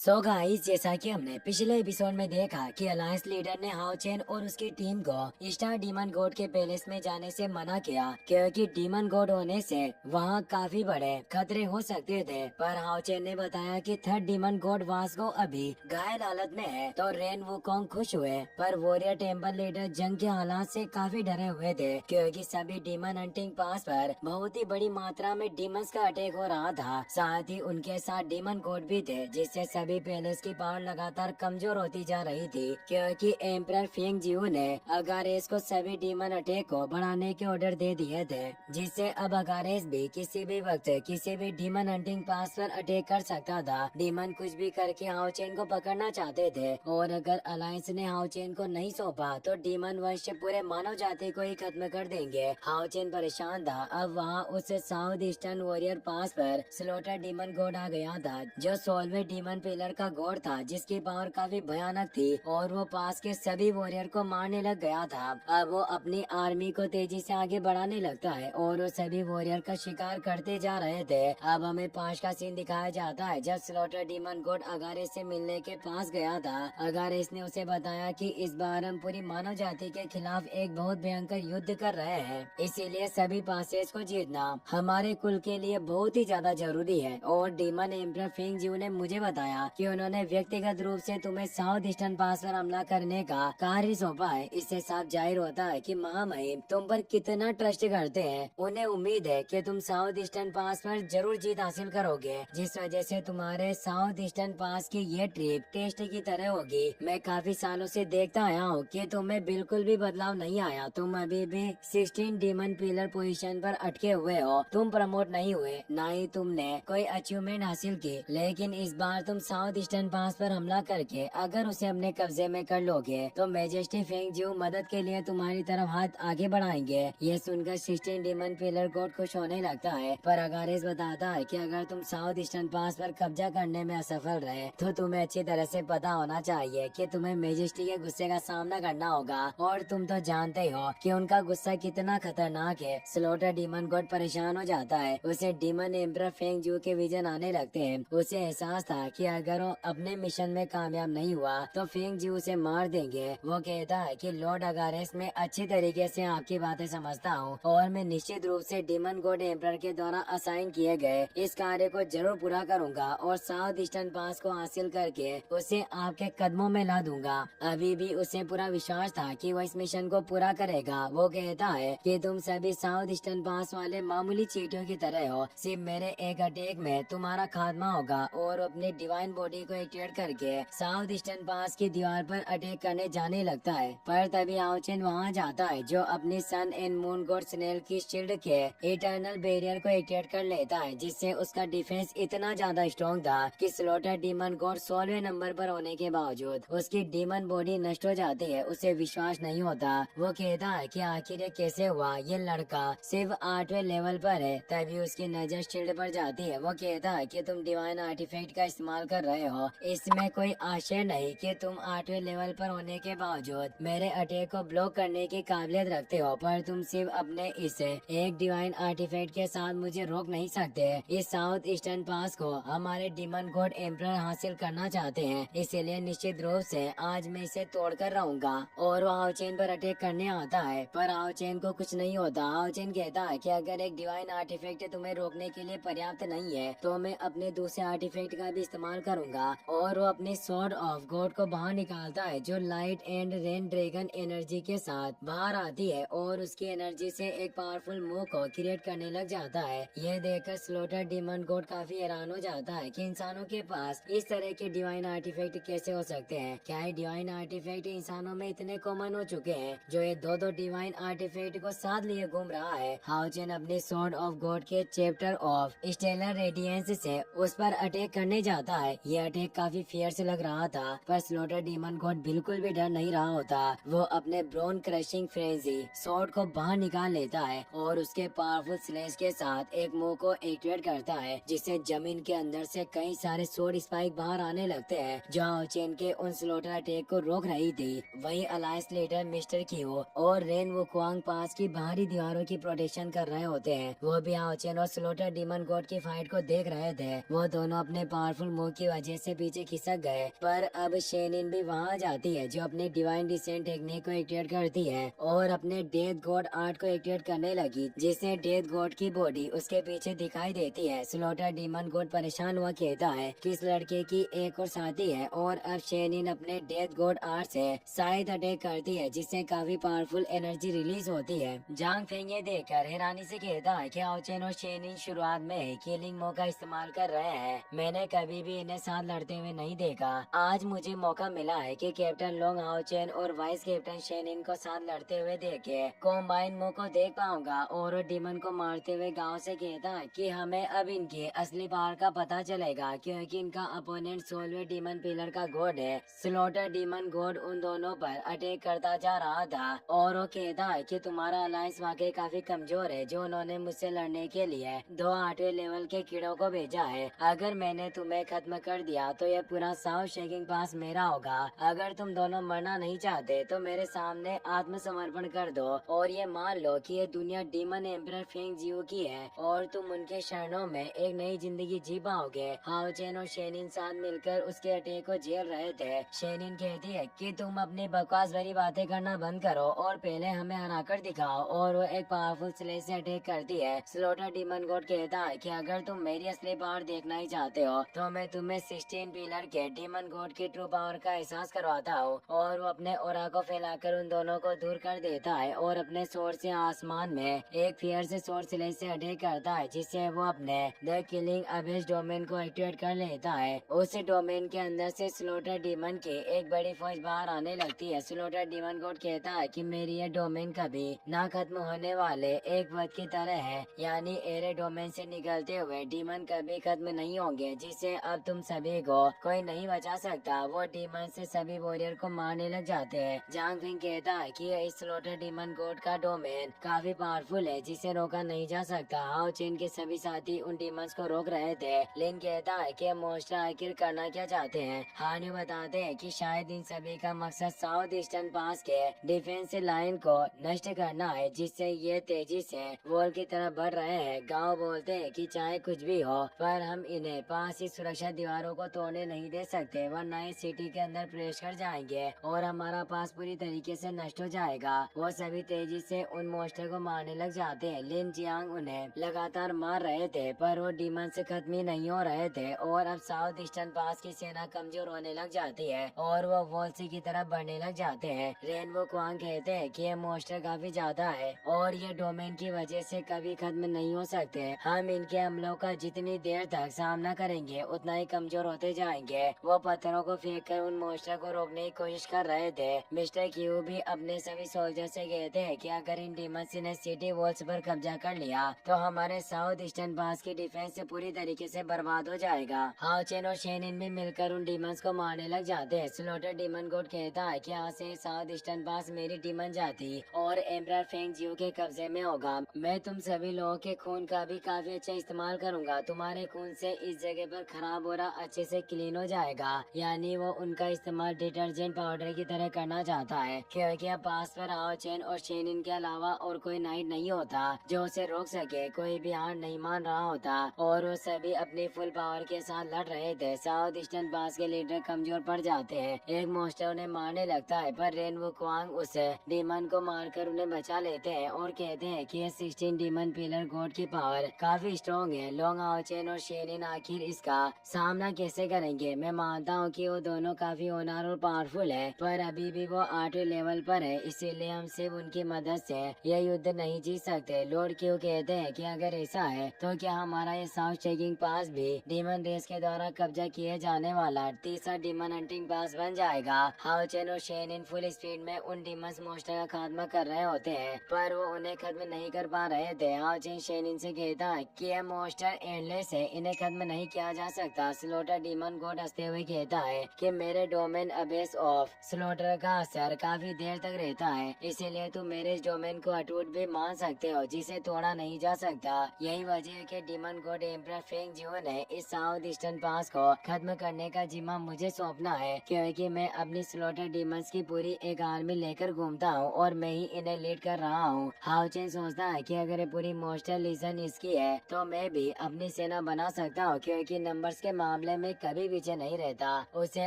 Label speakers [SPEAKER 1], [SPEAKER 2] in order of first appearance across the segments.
[SPEAKER 1] So guys, जैसा कि हमने पिछले एपिसोड में देखा कि अलायंस लीडर ने हाओ चेन और उसकी टीम को स्टार डीमन गॉड के पैलेस में जाने से मना किया क्योंकि डीमन गॉड होने से वहां काफी बड़े खतरे हो सकते थे। पर हाओ चेन ने बताया कि थर्ड डीमन गॉड वास्को अभी घायल हालत में है। तो रेन वुकोंग खुश हुए, पर वॉरियर टेम्पल लीडर जंग के हालात से काफी डरे हुए थे क्योंकि सभी डीमन हंटिंग पास पर बहुत ही बड़ी मात्रा में डीमंस का अटैक हो रहा था। साथ ही उनके साथ डीमन गॉड भी थे, जिससे सभी पैलेस की पावर लगातार कमजोर होती जा रही थी क्योंकि एम्परर फेंग जियो ने अगारेस को सभी डीमन अटैक को बढ़ाने के ऑर्डर दे दिए थे, जिससे अब अगारेस भी किसी भी वक्त किसी भी डीमन हंटिंग पास पर अटैक कर सकता था। डीमन कुछ भी करके हाओ चेन को पकड़ना चाहते थे और अगर अलायंस ने हाओ चेन को नहीं सौंपा तो डीमन वंश पूरे मानव जाति को ही खत्म कर देंगे। हाओ चेन परेशान था। अब वहाँ उस साउथ ईस्टर्न वॉरियर पास पर स्लोटर डीमन गॉड आ गया था, जो 16वें डीमन पिलर का गॉड था, जिसकी पावर काफी भयानक थी और वो पास के सभी वॉरियर को मारने लग गया था। अब वो अपनी आर्मी को तेजी से आगे बढ़ाने लगता है और वो सभी वॉरियर का शिकार करते जा रहे थे। अब हमें पास का सीन दिखाया जाता है जब स्लोटर डीमन गॉड अगारेस से मिलने के पास गया था। अगारेस ने उसे बताया कि इस बार हम पूरी मानव जाति के खिलाफ एक बहुत भयंकर युद्ध कर रहे हैं, इसीलिए सभी पासेज को जीतना हमारे कुल के लिए बहुत ही ज्यादा जरूरी है। और डीमन एम्परर फेंग जियो ने मुझे बताया कि उन्होंने व्यक्तिगत रूप से तुम्हें साउथ ईस्टर्न पास पर हमला करने का कार्य सौंपा है। इससे साफ जाहिर होता है कि महामहिम तुम पर कितना ट्रस्ट करते हैं। उन्हें उम्मीद है कि तुम साउथ ईस्टर्न पास पर जरूर जीत हासिल करोगे, जिस वजह से तुम्हारे साउथ ईस्टर्न पास की ये ट्रिप टेस्ट की तरह होगी। मैं काफी सालों से देखता आया हूँ कि तुम्हें बिल्कुल भी बदलाव नहीं आया। तुम अभी भी 16 डीमन पिलर पोजीशन पर अटके हुए हो। तुम प्रमोट नहीं हुए, न ही तुमने कोई अचीवमेंट हासिल की। लेकिन इस बार तुम साउथ ईस्टर्न पास पर हमला करके अगर उसे अपने कब्जे में कर लोगे तो मेजेस्टी फेंग जियो मदद के लिए तुम्हारी तरफ हाथ आगे बढ़ाएंगे। ये सुनकर 16 डीमन पिलर गॉड खुश होने लगता है, पर अगारेस बताता है कि अगर तुम साउथ ईस्टर्न पास पर कब्जा करने में असफल रहे तो तुम्हें अच्छी तरह से पता होना चाहिए कि तुम्हें मेजेस्टी के गुस्से का सामना करना होगा। और तुम तो जानते ही हो कि उनका गुस्सा कितना खतरनाक है। स्लोटर डीमन गॉड परेशान हो जाता है। उसे डीमन एम्परर फेंग जियो के विजन आने लगते हैं। उसे एहसास था कि अगर वो अपने मिशन में कामयाब नहीं हुआ तो फेंग जियो उसे मार देंगे। वो कहता है कि लॉर्ड अगारेस मैं अच्छी तरीके से आपकी बातें समझता हूँ और मैं निश्चित रूप से डीमन गॉड एम्परर के द्वारा असाइन किए गए इस कार्य को जरूर पूरा करूँगा और साउथ ईस्टर्न पास को हासिल करके उसे आपके कदमों में ला दूंगा। अभी भी उसे पूरा विश्वास था कि वो इस मिशन को पूरा करेगा। वो कहता है कि तुम सभी साउथ ईस्टर्न पास वाले मामूली चींटियों की तरह हो। सिर्फ मेरे एक अटैक में तुम्हारा खात्मा होगा और अपनी डिवाइन बॉडी को एक्टिवेट करके साउथ ईस्टर्न पास की दीवार पर अटैक करने जाने लगता है। पर तभी हाओ चेन वहाँ जाता है, जो अपनी सन एंड मून गॉड स्नेल की शील्ड के इटर्नल बैरियर को एक्टिवेट कर लेता है, जिससे उसका डिफेंस इतना ज्यादा स्ट्रॉन्ग था कि स्लोटर डीमन गॉड 16वें नंबर पर होने के बावजूद उसकी डीमन बॉडी नष्ट हो जाती है। उसे विश्वास नहीं होता। वो कहता है कि आखिर ये कैसे हुआ, ये लड़का सिर्फ 8वें लेवल पर है। तभी उसकी नजर शील्ड पर जाती है। वो कहता है कि तुम डिवाइन आर्टिफैक्ट का इस्तेमाल कर रहे हो। इसमें कोई आश्चर्य नहीं कि तुम 8वें लेवल पर होने के बावजूद मेरे अटैक को ब्लॉक करने की काबिलियत रखते हो, पर तुम सिर्फ अपने इस एक डिवाइन आर्टिफैक्ट के साथ मुझे रोक नहीं सकते। इस साउथ ईस्टर्न पास को हमारे डीमन गॉड एम्परर हासिल करना चाहते हैं, इसीलिए निश्चित रूप से आज मैं इसे तोड़कर रहूंगा। और वो हाओ चेन पर अटैक करने आता है, पर हाओ चेन को कुछ नहीं होता। हाओ चेन कहता है कि अगर एक डिवाइन आर्टिफैक्ट तुम्हें रोकने के लिए पर्याप्त नहीं है तो मैं अपने दूसरे आर्टिफैक्ट का भी इस्तेमाल करूंगा। और वो अपने स्वॉर्ड ऑफ गॉड को बाहर निकालता है, जो light and rain dragon energy के साथ बाहर आती है और उसकी एनर्जी से एक पावरफुल मूव को क्रिएट करने लग जाता है। ये देखकर स्लोटर डीमन गॉड काफी हैरान हो जाता है कि इंसानों के पास इस तरह के डिवाइन आर्टिफैक्ट कैसे हो सकते हैं। क्या ये डिवाइन आर्टिफैक्ट इंसानों में इतने कॉमन हो चुके हैं जो ये दो डिवाइन आर्टिफैक्ट को साथ लिए घूम रहा है। हाओ चेन अपने स्वॉर्ड ऑफ गॉड के चैप्टर ऑफ स्टेलर रेडियंस से उस पर अटैक करने जाता है। ये अटैक काफी फियर्स लग रहा था, पर स्लोटर डीमन गॉड बिल्कुल भी डर नहीं रहा होता। वो अपने ब्रोन क्रशिंग फ्रेजी स्वॉर्ड को बाहर निकाल लेता है और उसके पावरफुल स्लैश के साथ एक मूव को एक्टिवेट करता है, जिससे जमीन के अंदर से कई सारे स्वॉर्ड स्पाइक बाहर आने लगते हैं, जो हाओ चेन के उन स्लोटर अटैक को रोक रही थी। वहीं अलायंस लीडर मिस्टर कियो और रेन वुकुआंग पास की बाहरी दीवारों की प्रोटेक्शन कर रहे होते हैं। वो भी हाओ चेन और स्लोटर डीमन गॉड की फाइट को देख रहे थे। वो दोनों अपने पावरफुल मूव की वजह से पीछे खिसक गए। पर अब शेनिन भी वहाँ जाती है, जो अपने डिवाइन डिसेंट टेक्निक को एक्टिवेट करती है और अपने डेथ गॉड आर्ट को एक्टिवेट करने लगी, जिससे डेथ गॉड की बॉडी उसके पीछे दिखाई देती है। स्लॉटर डीमन गॉड परेशान हुआ कहता है कि इस लड़के की एक और साथी है और अब शेनिन अपने डेथ गॉड आर्ट से शायद अटैक करती है, जिससे काफी पावरफुल एनर्जी रिलीज होती है। जांग फेंग ये देखकर हैरानी से कहता है कि आओचेन और शेनिन शुरुआत में किलिंग मो का इस्तेमाल कर रहे हैं। मैंने कभी भी इन्हें साथ लड़ते हुए नहीं देखा। आज मुझे मौका मिला है कि कैप्टन लोंग आओचेन और वाइस कैप्टन शेनिन को साथ लड़ते हुए देखे कॉम्बाइन मो को देख पाऊंगा। और डीमन को मारते हुए गांव से कहता है कि हमें अब इनके असली पावर का पता चलेगा, क्योंकि इनका अपोनेंट 16वें डीमन पिलर का गॉड है। स्लॉटर डीमन गॉड उन दोनों पर अटैक करता जा रहा था और वो कहता है कि तुम्हारा अलायंस वाकई काफी कमजोर है, जो उन्होंने मुझसे लड़ने के लिए 2 8वें लेवल के कीड़ों को भेजा है। अगर मैंने तुम्हें खत्म कर दिया तो यह पूरा साउथ शेकिंग पास मेरा होगा। अगर तुम दोनों मरना नहीं चाहते तो मेरे सामने आत्मसमर्पण कर दो और ये मान लो कि ये दुनिया डीमन एम्परर फेंग जियो की है और तुम उनके शरणों में एक नई जिंदगी जी पाओगे। हाओचेन और शेनिन साथ मिलकर उसके अटैक को झेल रहे थे। शेनिन कहती है कि तुम अपनी बकवास भरी बातें करना बंद करो और पहले हमें हराकर दिखाओ, और वो एक पावरफुल स्लेज से अटैक करती है। स्लॉटर डीमन गॉड कहता है कि अगर तुम मेरी असली पावर देखना ही चाहते हो तो मैं तुम्हें 16 पिलर के डीमन गॉड की ट्रू पावर का एहसास करवाता हूँ। और वो अपने ऑरा को फैलाकर उन दोनों को दूर कर देता है और अपने सोर्स से आसमान में एक फियर से सोर्स स्लेज से अटैक करता है, जिससे वो अपने द किलिंग अबिस डोमेन को एक्टिवेट कर लेता है। उस डोमेन के अंदर से स्लॉटर डीमन की एक बड़ी फौज बाहर आने लगती है। स्लॉटर डीमन गॉड कहता है कि मेरी ये डोमेन कभी ना खत्म होने वाले एक वध की तरह है, यानी एरे डोमेन से निकलते हुए डीमन कभी खत्म नहीं होंगे, जिससे अब तुम सभी को कोई नहीं बचा सकता। वो डीमन से सभी वॉरियर को मारने लग जाते हैं। जांग फिंग कहता है कि इस स्लॉटर डीमन गॉड का डोमेन काफी पावरफुल है, जिसे रोका नहीं जा सकता। हाओ चेन के सभी साथी उन डीमंस को रोक रहे थे। लिन कहता है कि मोस्टर आखिर करना क्या चाहते हैं। हान्यू बताते हैं कि शायद इन सभी का मकसद साउथ ईस्टर्न पास के डिफेंस लाइन को नष्ट करना है, जिससे ये तेजी से वॉल की तरफ बढ़ रहे हैं। गांव बोलते हैं कि चाहे कुछ भी हो, पर हम इन्हें पास ही सुरक्षा दीवारों को तोड़ने नहीं दे सकते, वरना इस सिटी के अंदर प्रवेश कर जाएंगे और हमारा पास पूरी तरीके से नष्ट हो जाएगा। वो सभी तेजी से उन मोस्टर को मारने लग जाते हैं। लिन जियांग उन्हें लगातार मार रहे थे, पर वो डीमन से खत्म ही नहीं हो रहे थे और अब साउथ ईस्टर्न पास की सेना कमजोर होने लग जाती है और वो वॉल्सी की तरफ बढ़ने लग जाते हैं। रेनबो क्वांग कहते हैं कि ये मोस्टर काफी ज्यादा है और ये डोमेन की वजह से कभी खत्म नहीं हो सकते। हम इनके हमलों का जितनी देर तक सामना करेंगे उतना ही कमजोर होते जाएंगे। वो पत्थरों को फेंक कर उन मोस्टर को रोकने की कोशिश कर रहे थे। मिस्टर क्यू भी अपने सभी सोल्जर से कहते हैं कि अगर इन डीमंस ने सिटी वॉल्स पर कब्जा कर लिया तो हमारे साउथ ईस्टर्न पास की डिफेंस पूरी तरीके से बर्बाद हो जाएगा। हाओचेन और शेनिन भी मिलकर उन डीमंस को मारने लग जाते हैं। स्लॉटर डीमन गॉड कहता है कि आज से साउथ ईस्टर्न पास मेरी डीमन जाति और एम्परर फेंग जियो के कब्जे में होगा। मैं तुम सभी लोगों के खून का भी काफी अच्छा इस्तेमाल करूंगा। तुम्हारे खून से इस जगह पर खराब हो रहा अच्छे से क्लीन हो जाएगा। यानी वो उनका इस्तेमाल डिटर्जेंट पाउडर की तरह करना चाहता है, क्योंकि अब पास पर हाओचेन और शेनिन के अलावा और कोई नाइट नहीं होता जो उसे रोक सके। कोई भी हार नहीं मान रहा होता और वो सभी अपनी फुल पावर के साथ लड़ रहे थे। साउथ ईस्टर्न पास के लीडर कमजोर पड़ जाते हैं। एक मोस्टर उन्हें मारने लगता है, पर रेनबो क्वांग उस डीमन को मारकर उन्हें बचा लेते हैं और कहते हैं कि ये 16 डीमन पिलर गॉड की पावर काफी स्ट्रॉन्ग है। लोंग हाओचेन और शेनिन आखिर इसका सामना कैसे करेंगे। मैं मानता हूँ कि वो दोनों काफी ऑनर और पावरफुल है, पर अभी भी वो 8वें लेवल पर है, इसीलिए हम सिर्फ उनकी मदद से यह युद्ध नहीं जीत सकते। लॉर्ड क्यू कहते हैं कि अगर ऐसा है तो क्या हमारा ये साउथ चेकिंग पास भी डीमन रेस के द्वारा कब्जा किए जाने वाला तीसरा डीमन हंटिंग पास बन जाएगा। हाओचेन और शेनिन फुल स्पीड में उन डीमंस मोस्टर का खात्मा कर रहे होते हैं, पर वो उन्हें खत्म नहीं कर पा रहे थे। हाओचेन शेनिन से कहता है कि यह मोस्टर एंडलेस है, इन्हें खत्म नहीं किया जा सकता। स्लॉटर डीमन गॉड हंसते हुए कहता है कि मेरे डोमेन अबेस ऑफ स्लॉटर का असर काफी देर तक रहता है, इसीलिए तुम मेरे इस डोमेन को अटूट भी मान सकते हो, जिसे तोड़ा नहीं जा सकता। यही वजह है कि डीमन गॉड एम्परर फेंग जियो ने इस साउथ ईस्टर्न पास को खत्म करने का जिम्मा मुझे सौंपना है, क्योंकि मैं अपनी स्लॉटर डीमंस की पूरी एक आर्मी लेकर घूमता हूँ और मैं ही इन्हें लीड कर रहा हूँ। हाओचेन सोचता है कि अगर ये पूरी मोस्टर लीजन इसकी है तो मैं भी अपनी सेना बना सकता हूँ, क्योंकि नंबर्स के मामले मामले में कभी पीछे नहीं रहता। उसे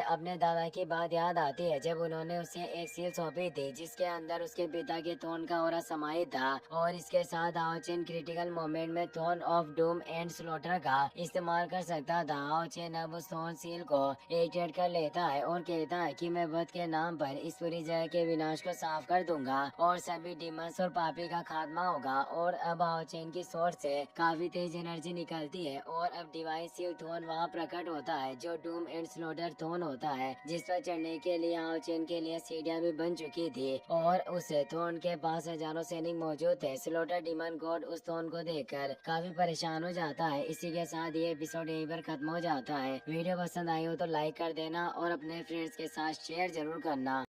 [SPEAKER 1] अपने दादा की बात याद आती है जब उन्होंने उसे एक सील सौंपी थी जिसके अंदर उसके पिता के थ्रोन का ऑरा समाहित था, और इसके साथ हाओ चेन क्रिटिकल मोमेंट में throne of doom and slaughter का इस्तेमाल कर सकता था। हाओ चेन अब उस थ्रोन सील को एक्टिवेट कर लेता है और कहता है कि मैं वध के नाम पर इस पूरी जगह के विनाश को साफ कर दूंगा और सभी डिमंस और पापी का खात्मा होगा। और अब हाओ चेन की सोर्स से काफी तेज एनर्जी निकलती है और अब डिवाइन सील थ्रोन वहाँ प्रकट होता है जो डूम एंड स्लॉटर थ्रोन होता है, जिस पर चढ़ने के लिए हाओ चेन के लिए सीढ़ियाँ भी बन चुकी थी और उस थ्रोन के पास हजारों सैनिक मौजूद थे। स्लॉटर डीमन गॉड उस थ्रोन को देखकर काफी परेशान हो जाता है। इसी के साथ ये एपिसोड यहीं पर खत्म हो जाता है। वीडियो पसंद आई हो तो लाइक कर देना और अपने फ्रेंड्स के साथ शेयर जरूर करना।